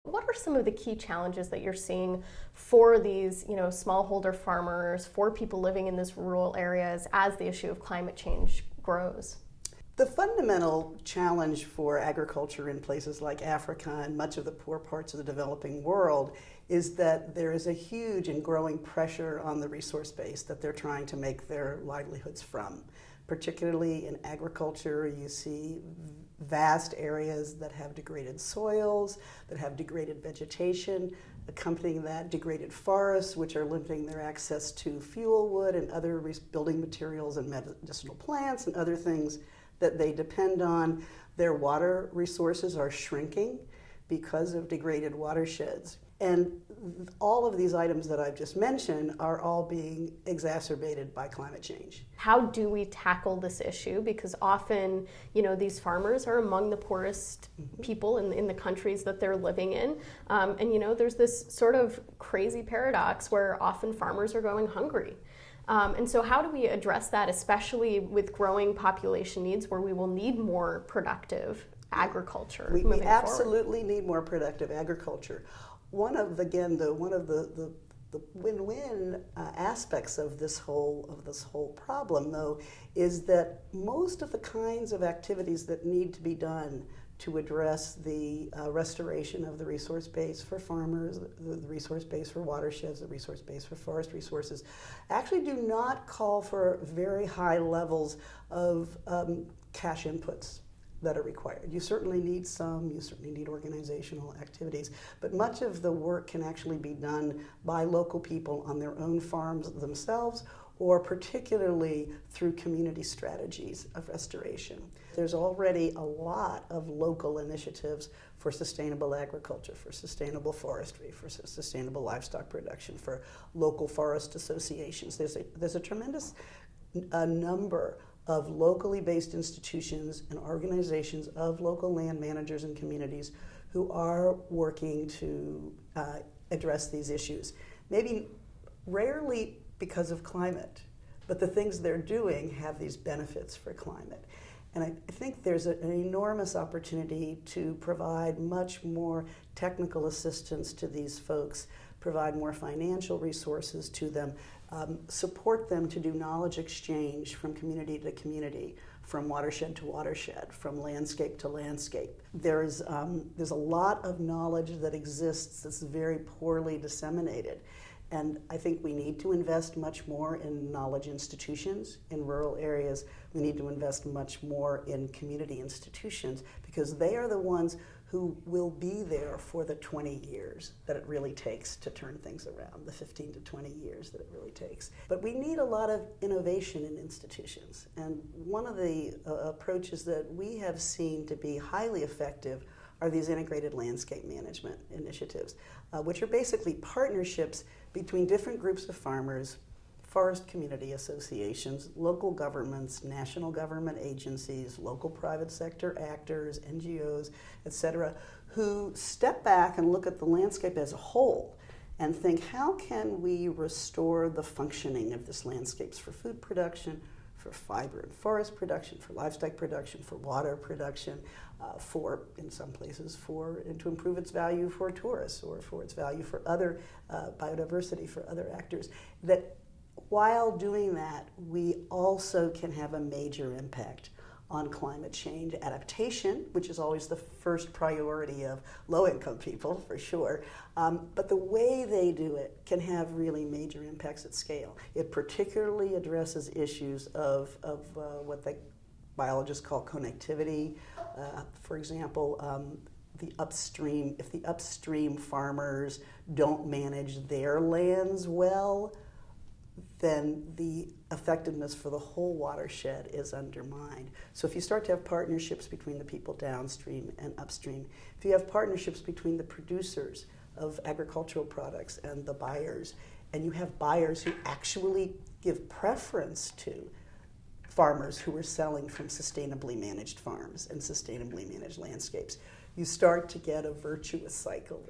What are some of the key challenges that you're seeing for these, smallholder farmers, for people living in these rural areas as the issue of climate change grows? The fundamental challenge for agriculture in places like Africa and much of the poor parts of the developing world is that there is a huge and growing pressure on the resource base that they're trying to make their livelihoods from. Particularly in agriculture, you see vast areas that have degraded soils, that have degraded vegetation, accompanying that degraded forests, which are limiting their access to fuel wood and other building materials and medicinal plants and other things that they depend on. Their water resources are shrinking because of degraded watersheds. And all of these items that I've just mentioned are all being exacerbated by climate change. How do we tackle this issue? Because often, these farmers are among the poorest people in the countries that they're living in. And there's this sort of crazy paradox where often farmers are going hungry. And so how do we address that, especially with growing population needs where we will need more productive agriculture moving forward? We absolutely need more productive agriculture. One of the win-win aspects of this whole problem, though, is that most of the kinds of activities that need to be done to address the restoration of the resource base for farmers, the resource base for watersheds, the resource base for forest resources, actually do not call for very high levels of cash inputs that are required. You certainly need organizational activities, but much of the work can actually be done by local people on their own farms themselves, or particularly through community strategies of restoration. There's already a lot of local initiatives for sustainable agriculture, for sustainable forestry, for sustainable livestock production, for local forest associations. There's a tremendous number of locally based institutions and organizations of local land managers and communities who are working to address these issues. Maybe rarely because of climate, but the things they're doing have these benefits for climate. And I think there's an enormous opportunity to provide much more technical assistance to these folks, provide more financial resources to them, support them to do knowledge exchange from community to community, from watershed to watershed, from landscape to landscape. There's a lot of knowledge that exists that's very poorly disseminated. And I think we need to invest much more in knowledge institutions in rural areas. We need to invest much more in community institutions because they are the ones who will be there for the 20 years that it really takes to turn things around, the 15 to 20 years that it really takes. But we need a lot of innovation in institutions. And one of the approaches that we have seen to be highly effective are these integrated landscape management initiatives, which are basically partnerships between different groups of farmers, forest community associations, local governments, national government agencies, local private sector actors, NGOs, etc., who step back and look at the landscape as a whole and think, how can we restore the functioning of this landscapes for food production, for fiber and forest production, for livestock production, for water production, in some places, and to improve its value for tourists or for its value for other biodiversity, for other actors. That while doing that, we also can have a major impact on climate change adaptation, which is always the first priority of low-income people, for sure. But the way they do it can have really major impacts at scale. It particularly addresses issues of what the biologists call connectivity. For example, if the upstream farmers don't manage their lands well, then the effectiveness for the whole watershed is undermined. So if you start to have partnerships between the people downstream and upstream, if you have partnerships between the producers of agricultural products and the buyers, and you have buyers who actually give preference to farmers who are selling from sustainably managed farms and sustainably managed landscapes, you start to get a virtuous cycle.